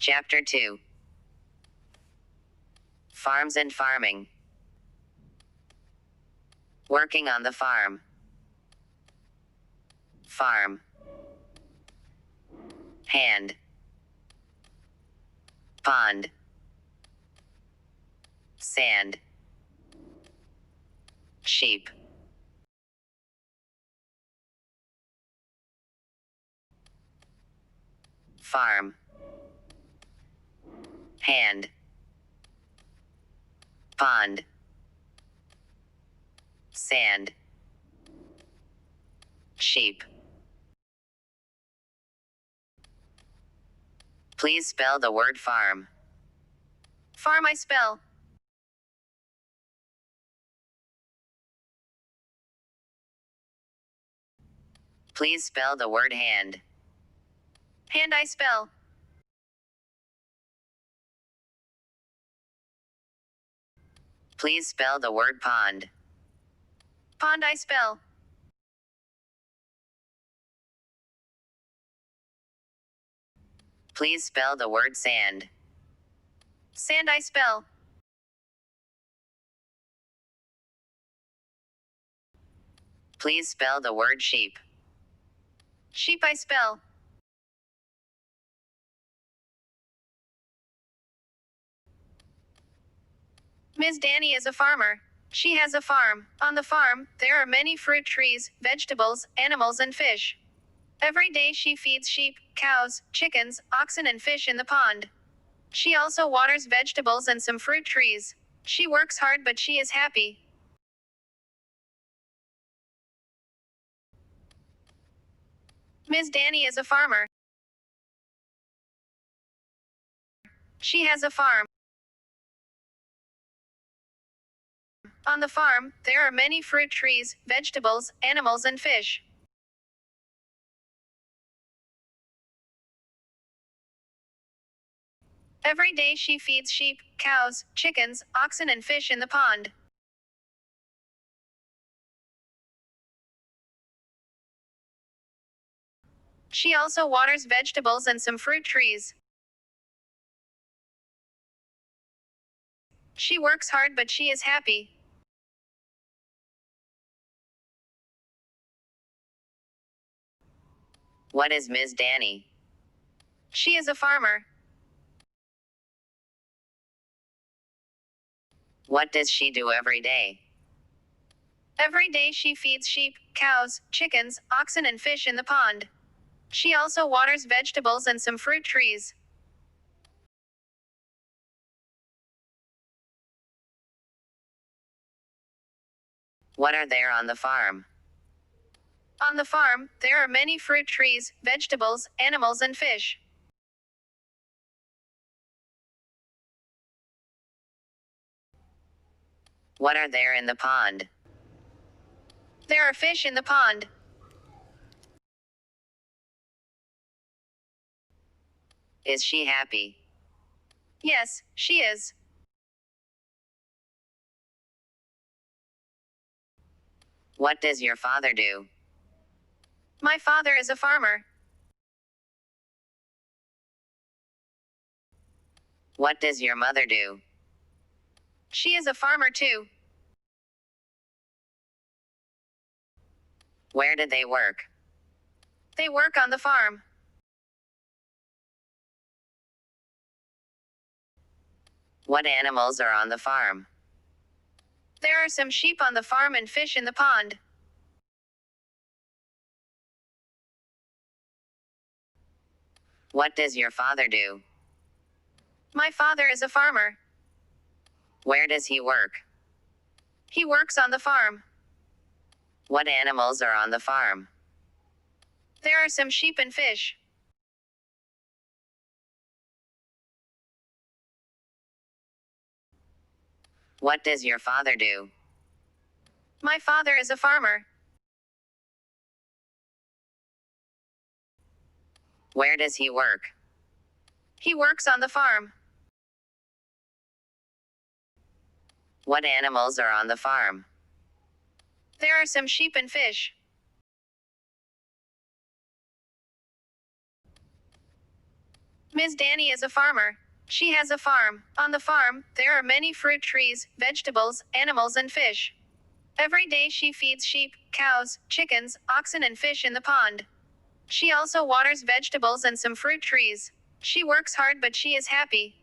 Chapter 2. Farms and farming. Working on the farm. Farm. Hand. Pond. Sand. Sheep. Farm. Hand. Pond. Sand. Sheep. Please spell the word farm. Farm I spell. Please spell the word hand. Hand I spell. Please spell the word pond. Pond I spell. Please spell the word sand. Sand I spell. Please spell the word sheep. Sheep I spell. Ms. Danny is a farmer. She has a farm. On the farm, there are many fruit trees, vegetables, animals and fish. Every day she feeds sheep, cows, chickens, oxen and fish in the pond. She also waters vegetables and some fruit trees. She works hard but she is happy. Ms. Danny is a farmer. She has a farm. On the farm, there are many fruit trees, vegetables, animals and fish. Every day she feeds sheep, cows, chickens, oxen and fish in the pond. She also waters vegetables and some fruit trees. She works hard but she is happy. What is Ms. Danny? She is a farmer. What does she do every day? Every day she feeds sheep, cows, chickens, oxen and fish in the pond. She also waters vegetables and some fruit trees. What are there on the farm? On the farm, there are many fruit trees, vegetables, animals and fish. What are there in the pond? There are fish in the pond. Is she happy? Yes, she is. What does your father do? My father is a farmer. What does your mother do? She is a farmer too. Where do they work? They work on the farm. What animals are on the farm? There are some sheep on the farm and fish in the pond. What does your father do? My father is a farmer. Where does he work? He works on the farm. What animals are on the farm? There are some sheep and fish. What does your father do? My father is a farmer. Where does he work? He works on the farm. What animals are on the farm? There are some sheep and fish. Ms. Danny is a farmer. She has a farm. On the farm, there are many fruit trees, vegetables, animals, and fish. Every day she feeds sheep, cows, chickens, oxen, and fish in the pond. She also waters vegetables and some fruit trees. She works hard, but she is happy.